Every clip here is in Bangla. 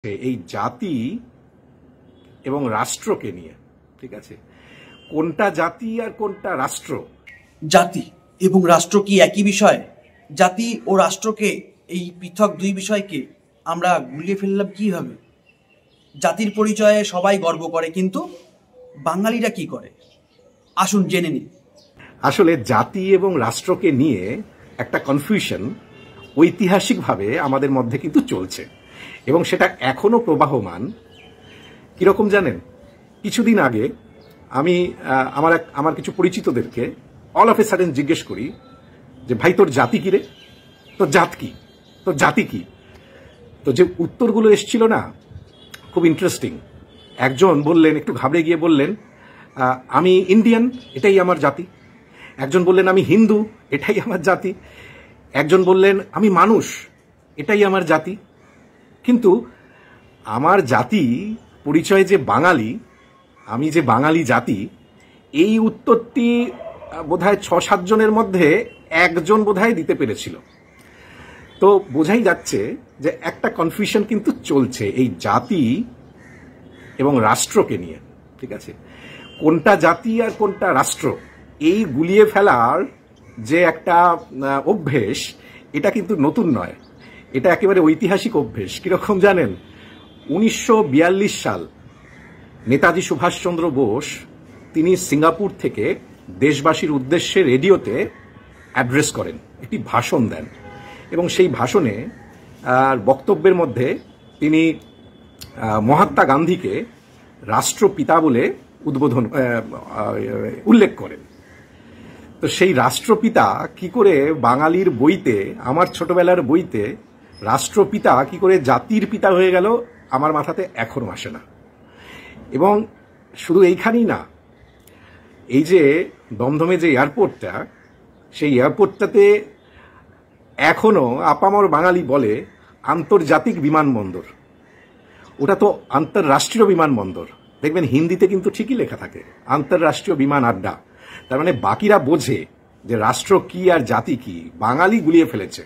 এই জাতি এবং রাষ্ট্রকে নিয়ে, ঠিক আছে, কোনটা জাতি আর কোনটা রাষ্ট্র? জাতি এবং রাষ্ট্র কি একই বিষয়? জাতি ও রাষ্ট্রকে, এই পৃথক দুই বিষয়কে আমরা গুলিয়ে ফেললাম কিভাবে? জাতির পরিচয়ে সবাই গর্ব করে, কিন্তু বাঙালিরা কি করে? আসুন জেনে নিই। আসলে জাতি এবং রাষ্ট্রকে নিয়ে একটা কনফিউশন ঐতিহাসিকভাবে আমাদের মধ্যে কিন্তু চলছে এবং সেটা এখনো প্রবাহমান। কিরকম জানেন? কিছুদিন আগে আমি আমার কিছু পরিচিতদেরকে অল অফ এ সাডেন জিজ্ঞেস করি যে ভাই, তোর জাতি কি রে? তোর জাত কি? তোর জাতি কি? তো যে উত্তরগুলো এসছিল না, খুব ইন্টারেস্টিং। একজন বললেন, একটু ঘাবড়ে গিয়ে বললেন, আমি ইন্ডিয়ান, এটাই আমার জাতি। একজন বললেন, আমি হিন্দু, এটাই আমার জাতি। একজন বললেন, আমি মানুষ, এটাই আমার জাতি। কিন্তু আমার জাতি পরিচয় যে বাঙালি, আমি যে বাঙালি জাতি, এই উত্তরটি বোধহয় ৬-৭ জনের মধ্যে একজন বোধহয় দিতে পেরেছিল। তো বোঝাই যাচ্ছে যে একটা কনফিউশন কিন্তু চলছে এই জাতি এবং রাষ্ট্রকে নিয়ে, ঠিক আছে। কোনটা জাতি আর কোনটা রাষ্ট্র, এই গুলিয়ে ফেলার যে একটা অভ্যেস, এটা কিন্তু নতুন নয়, এটা একেবারে ঐতিহাসিক অভ্যেস। কিরকম জানেন? ১৯৪২ সাল নেতাজি সুভাষচন্দ্র বোস তিনি সিঙ্গাপুর থেকে দেশবাসীর উদ্দেশ্যে রেডিওতে অ্যাড্রেস করেন, একটি ভাষণ দেন এবং সেই ভাষণে বক্তব্যের মধ্যে তিনি মহাত্মা গান্ধীকে রাষ্ট্রপিতা বলে উল্লেখ করেন। তো সেই রাষ্ট্রপিতা কি করে বাঙালির বইতে, আমার ছোটবেলার বইতে রাষ্ট্রপিতা কি করে জাতির পিতা হয়ে গেল, আমার মাথাতে এখনো আসে না। এবং শুধু এইখানেই না, এই যে দমদমে যে এয়ারপোর্টটা, সেই এয়ারপোর্টটাতে এখনো আপামর বাঙালি বলে আন্তর্জাতিক বিমানবন্দর। ওটা তো আন্তঃরাষ্ট্রীয় বিমানবন্দর। দেখবেন হিন্দিতে কিন্তু ঠিকই লেখা থাকে আন্তঃরাষ্ট্রীয় বিমান আড্ডা। তার মানে বাকিরা বোঝে যে রাষ্ট্র কি আর জাতি কি, বাঙালি গুলিয়ে ফেলেছে।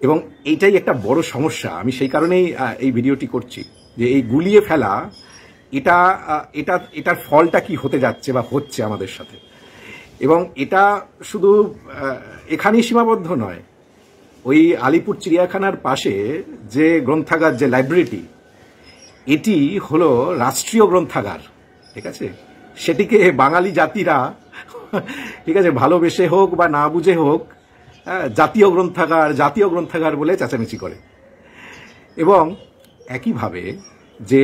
এবং এইটাই একটা বড় সমস্যা। আমি সেই কারণেই এই ভিডিওটি করছি, যে এই গুলিয়ে ফেলা, এটার ফলটা কি হতে যাচ্ছে বা হচ্ছে আমাদের সাথে। এবং এটা শুধু এখানেই সীমাবদ্ধ নয়। ওই আলিপুর চিড়িয়াখানার পাশে যে গ্রন্থাগার, যে লাইব্রেরিটি, এটি হলো রাষ্ট্রীয় গ্রন্থাগার, ঠিক আছে। সেটিকে বাঙালি জাতিরা, ঠিক আছে, ভালোবেসে হোক বা না বুঝে হোক, জাতীয় গ্রন্থাগার বলে চেঁচামেচি করে। এবং একইভাবে যে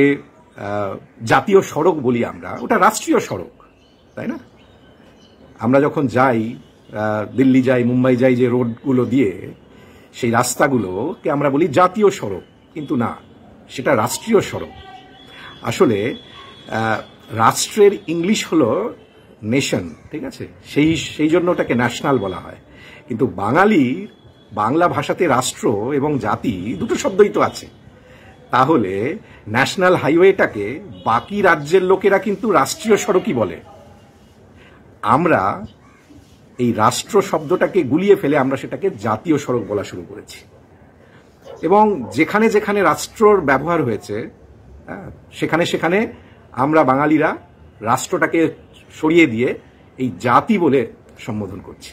জাতীয় সড়ক বলি আমরা, ওটা রাষ্ট্রীয় সড়ক, তাই না? আমরা যখন যাই, দিল্লি যাই, মুম্বাই যাই, যে রোডগুলো দিয়ে, সেই রাস্তাগুলোকে আমরা বলি জাতীয় সড়ক, কিন্তু না, সেটা রাষ্ট্রীয় সড়ক। আসলে রাষ্ট্রের ইংলিশ হলো নেশন, ঠিক আছে, সেই জন্য ওটাকে ন্যাশনাল বলা হয়। কিন্তু বাংলা ভাষাতে রাষ্ট্র এবং জাতি দুটো শব্দই তো আছে। তাহলে ন্যাশনাল হাইওয়েটাকে বাকি রাজ্যের লোকেরা কিন্তু রাষ্ট্রীয় সড়কই বলে। আমরা এই রাষ্ট্র শব্দটাকে গুলিয়ে ফেলে আমরা সেটাকে জাতীয় সড়ক বলা শুরু করেছি। এবং যেখানে যেখানে রাষ্ট্রর ব্যবহার হয়েছে, সেখানে সেখানে আমরা বাঙালিরা রাষ্ট্রটাকে সরিয়ে দিয়ে এই জাতি বলে সম্বোধন করছি।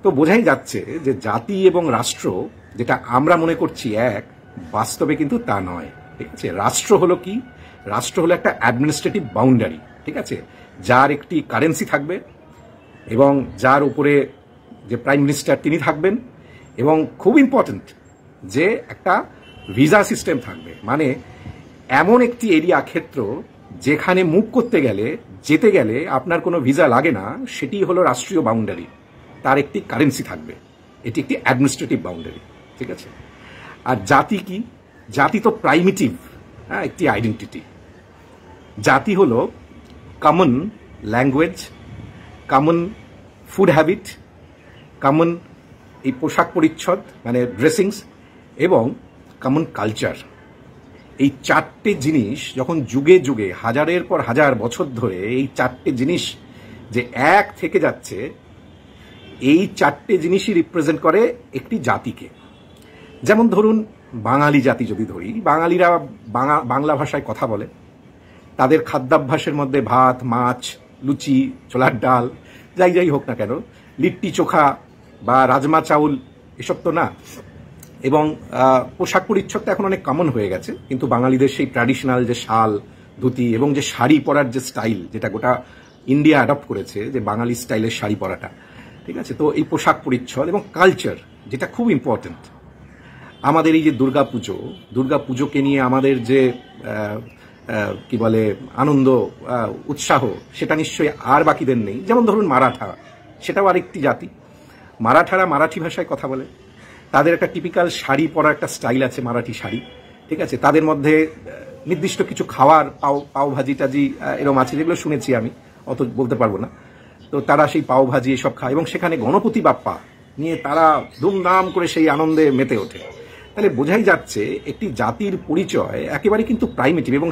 তো বোঝাই যাচ্ছে যে জাতি এবং রাষ্ট্র, যেটা আমরা মনে করছি এক, বাস্তবে কিন্তু তা নয়, ঠিক আছে। রাষ্ট্র হলো কি? রাষ্ট্র হলো একটা অ্যাডমিনিস্ট্রেটিভ বাউন্ডারি, ঠিক আছে, যার একটি কারেন্সি থাকবে এবং যার উপরে যে প্রাইম মিনিস্টার তিনি থাকবেন, এবং খুব ইম্পর্টেন্ট যে একটা ভিসা সিস্টেম থাকবে। মানে এমন একটি এরিয়া, ক্ষেত্র, যেখানে মুভ করতে গেলে, যেতে গেলে আপনার কোনো ভিসা লাগে না, সেটি হলো রাষ্ট্রীয় বাউন্ডারি। তার একটি কারেন্সি থাকবে, এটি একটি অ্যাডমিনিস্ট্রেটিভ বাউন্ডারি, ঠিক আছে। আর জাতি কি? জাতি তো প্রাইমিটিভ একটি আইডেন্টিটি। জাতি হলো common language, common food habit, common এই পোশাক পরিচ্ছদ মানে ড্রেসিংস, এবং কমন কালচার। এই চারটে জিনিস যখন যুগে যুগে, হাজারের পর হাজার বছর ধরে এই চারটে জিনিস যে এক থেকে যাচ্ছে, এই চারটে জিনিসই রিপ্রেজেন্ট করে একটি জাতিকে। যেমন ধরুন বাঙালি জাতি যদি ধরি, বাঙালিরা বাংলা ভাষায় কথা বলে, তাদের খাদ্যাভ্যাসের মধ্যে ভাত, মাছ, লুচি, ছোলার ডাল, যাই যাই হোক না কেন, লিট্টি চোখা বা রাজমা চাউল, এসব তো না। এবং পোশাক পরিচ্ছদটা এখন অনেক কমন হয়ে গেছে, কিন্তু বাঙালিদের সেই ট্র্যাডিশনাল যে শাল, ধুতি এবং যে শাড়ি পরার যে স্টাইল, যেটা গোটা ইন্ডিয়া অ্যাডপ্ট করেছে, যে বাঙালি স্টাইলের শাড়ি পরাটা, ঠিক আছে। তো এই পোশাক পরিচ্ছদ এবং কালচার, যেটা খুব ইম্পর্টেন্ট, আমাদের এই যে দুর্গাপুজোকে নিয়ে আমাদের যে কি বলে আনন্দ, উৎসাহ, সেটা নিশ্চয়ই আর বাকিদের নেই। যেমন ধরুন মারাঠা, সেটাও আরেকটি জাতি। মারাঠারা মারাঠি ভাষায় কথা বলে, তাদের একটা টিপিক্যাল শাড়ি পরার একটা স্টাইল আছে, মারাঠি শাড়ি, ঠিক আছে। তাদের মধ্যে নির্দিষ্ট কিছু খাওয়ার, পাও ভাজি টাজি এরকম আছে, যেগুলো শুনেছি আমি, অত বলতে পারবো না। তো তারা সেই পাও ভাজি এসব খায় এবং সেখানে গণপতি বাপ্পা নিয়ে তারা ধুমধাম করে সেই আনন্দে মেতে ওঠে। তাহলে বোঝাই যাচ্ছে একটি জাতির পরিচয় একেবারে কিন্তু প্রাইমেটিভ, এবং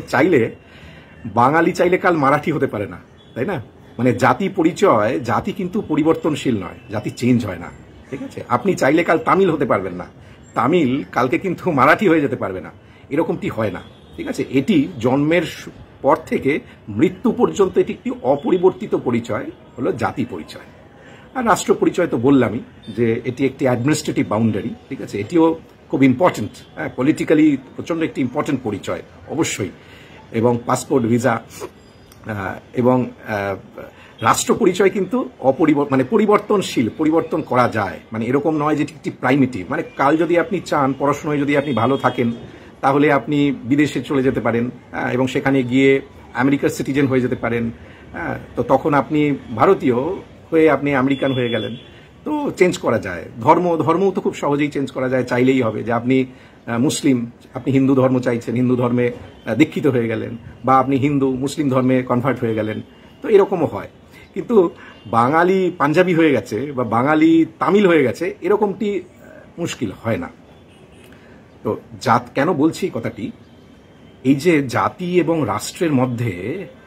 বাঙালি চাইলে কাল মারাঠি হতে পারে না, তাই না? মানে জাতি পরিচয়, জাতি কিন্তু পরিবর্তনশীল নয়, জাতি চেঞ্জ হয় না, ঠিক আছে। আপনি চাইলে কাল তামিল হতে পারবেন না, তামিল কালকে কিন্তু মারাঠি হয়ে যেতে পারবে না, এরকমটি হয় না, ঠিক আছে। এটি জন্মের পর থেকে মৃত্যু পর্যন্ত এটি একটি অপরিবর্তিত পরিচয়, হলো জাতি পরিচয়। আর রাষ্ট্র পরিচয় তো বললামই যে এটি একটি অ্যাডমিনিস্ট্রেটিভ বাউন্ডারি, ঠিক আছে। এটিও খুব ইম্পর্টেন্ট, হ্যাঁ, পলিটিক্যালি প্রচণ্ড একটি ইম্পর্টেন্ট পরিচয় অবশ্যই। এবং পাসপোর্ট, ভিসা এবং রাষ্ট্র পরিচয় কিন্তু পরিবর্তনশীল, পরিবর্তন করা যায়। মানে এরকম নয় যে একটি প্রাইমেটিভ। মানে কাল যদি আপনি চান, পড়াশোনায় যদি আপনি ভালো থাকেন, তাহলে আপনি বিদেশে চলে যেতে পারেন, এবং সেখানে গিয়ে আমেরিকার সিটিজেন হয়ে যেতে পারেন। তো তখন আপনি ভারতীয় হয়ে আপনি আমেরিকান হয়ে গেলেন। তো চেঞ্জ করা যায়। ধর্মও তো খুব সহজেই চেঞ্জ করা যায়, চাইলেই হবে। যে আপনি মুসলিম, আপনি হিন্দু ধর্ম চাইছেন, হিন্দু ধর্মে দীক্ষিত হয়ে গেলেন, বা আপনি মুসলিম ধর্মে কনভার্ট হয়ে গেলেন, তো এরকমও হয়। কিন্তু বাঙালি পাঞ্জাবি হয়ে গেছে বা বাঙালি তামিল হয়ে গেছে, এরকমটি মুশকিল হয় না। তো কেন বলছি কথাটি, এই যে জাতি এবং রাষ্ট্রের মধ্যে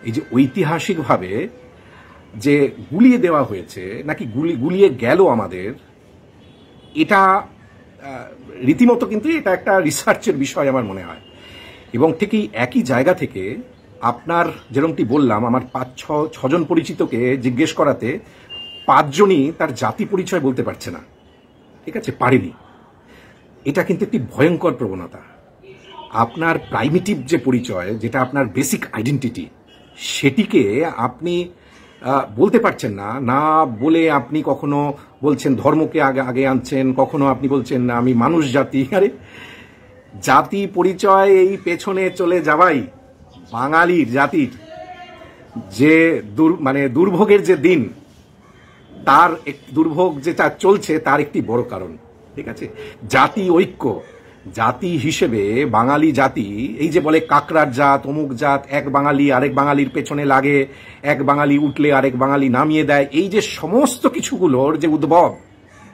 এই যে ঐতিহাসিকভাবে যে গুলিয়ে দেওয়া হয়েছে, নাকি গুলিয়ে গেল আমাদের, এটা রীতিমতো কিন্তু এটা একটা রিসার্চের বিষয় আমার মনে হয়। এবং ঠিকই একই জায়গা থেকে আপনার যেরকমটি বললাম, আমার 5-6 পরিচিতকে জিজ্ঞেস করাতে 5 জনই তার জাতি পরিচয় বলতে পারছে না, ঠিক আছে, পারেনি। এটা কিন্তু একটি ভয়ঙ্কর প্রবণতা। আপনার প্রাইমেটিভ যে পরিচয়, যেটা আপনার বেসিক আইডেন্টিটি, সেটিকে আপনি বলতে পারছেন না। না বলে আপনি কখনো বলছেন ধর্মকে আগে আনছেন, কখনো আপনি বলছেন না আমি মানুষ জাতি। আরে জাতি পরিচয় এই পেছনে চলে যাওয়াই বাঙালির জাতির যে দুর্ভোগের যে দিন, তার দুর্ভোগ যেটা চলছে তার একটি বড় কারণ, ঠিক আছে। জাতি ঐক্য, জাতি হিসেবে বাঙালি জাতি, এই যে বলে কাকড়ার জাত, অমুক জাত, এক বাঙালি আরেক বাঙালির পেছনে লাগে, এক বাঙালি উঠলে আরেক বাঙালি নামিয়ে দেয়, এই যে সমস্ত কিছুগুলোর যে উদ্ভব,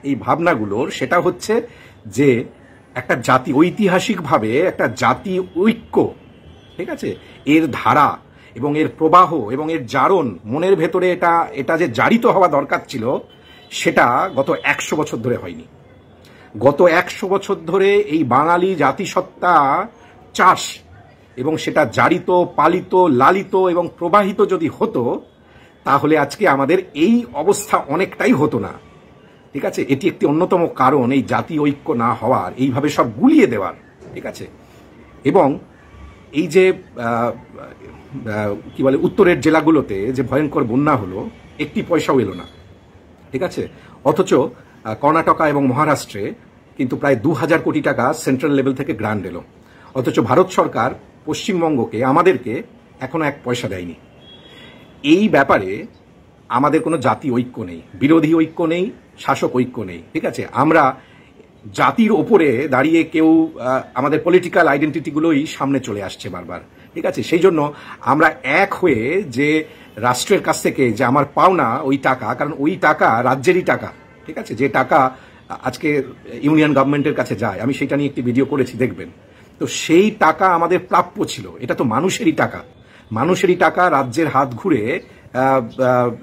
এই ভাবনাগুলোর, সেটা হচ্ছে যে একটা জাতি, ঐতিহাসিকভাবে একটা জাতি ঐক্য, ঠিক আছে, এর ধারা এবং এর প্রবাহ এবং এর জারণ মনের ভেতরে এটা যে জারিত হওয়া দরকার ছিল, সেটা গত 100 বছর ধরে হয়নি। গত 100 বছর ধরে এই বাঙালি জাতিসত্তা চাষ এবং সেটা জারিত, পালিত, লালিত এবং প্রবাহিত যদি হতো, তাহলে আজকে আমাদের এই অবস্থা অনেকটাই হতো না, ঠিক আছে। এটি একটি অন্যতম কারণ এই জাতি ঐক্য না হওয়ার, এইভাবে সব গুলিয়ে দেওয়ার, ঠিক আছে। এবং এই যে কি বলে উত্তরের জেলাগুলোতে যে ভয়ঙ্কর বন্যা হলো, একটি পয়সাও এলো না, ঠিক আছে। অথচ কর্ণাটকা এবং মহারাষ্ট্রে কিন্তু প্রায় 2000 কোটি টাকা সেন্ট্রাল লেভেল থেকে গ্রান্ট এলো। অথচ ভারত সরকার পশ্চিমবঙ্গকে, আমাদেরকে এখনো 1 পয়সা দেয়নি। এই ব্যাপারে আমাদের কোনো জাতি ঐক্য নেই, বিরোধী ঐক্য নেই, শাসক ঐক্য নেই, ঠিক আছে। আমরা জাতির ওপরে দাঁড়িয়ে কেউ আমাদের পলিটিক্যাল আইডেন্টিটিগুলোই সামনে চলে আসছে বারবার, ঠিক আছে। সেই জন্য আমরা এক হয়ে যে রাষ্ট্রের কাছ থেকে যে আমার পাওনা ওই টাকা, কারণ ওই টাকা রাজ্যেরই টাকা, ঠিক আছে, যে টাকা আজকে ইউনিয়ন গভর্নমেন্টের কাছে যায়, আমি সেটা নিয়ে একটি ভিডিও করেছি, দেখবেন। তো সেই টাকা আমাদের প্রাপ্য ছিল, এটা তো মানুষেরই টাকা, মানুষেরই টাকা রাজ্যের হাত ঘুরে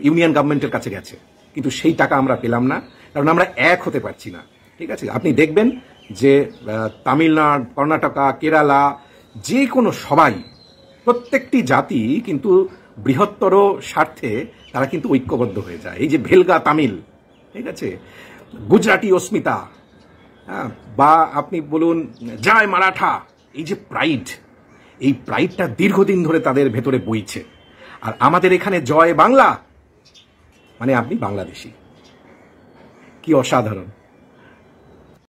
ইউনিয়ন গভর্নমেন্টের কাছে গেছে, কিন্তু সেই টাকা আমরা পেলাম না, কারণ আমরা এক হতে পারছি না, ঠিক আছে। আপনি দেখবেন যে তামিলনাড়ু, কর্ণাটকা, কেরালা, যে কোনো সবাই, প্রত্যেকটি জাতি কিন্তু বৃহত্তর স্বার্থে তারা কিন্তু ঐক্যবদ্ধ হয়ে যায়। এই যে ভেলগা তামিল, ঠিক আছে, গুজরাটি অস্মিতা, বা আপনি বলুন জয় মারাঠা, এই যে প্রাইড, এই প্রাইডটা দীর্ঘদিন ধরে তাদের ভেতরে বইছে। আর আমাদের এখানে জয় বাংলা মানে আপনি বাংলাদেশি। কি অসাধারণ!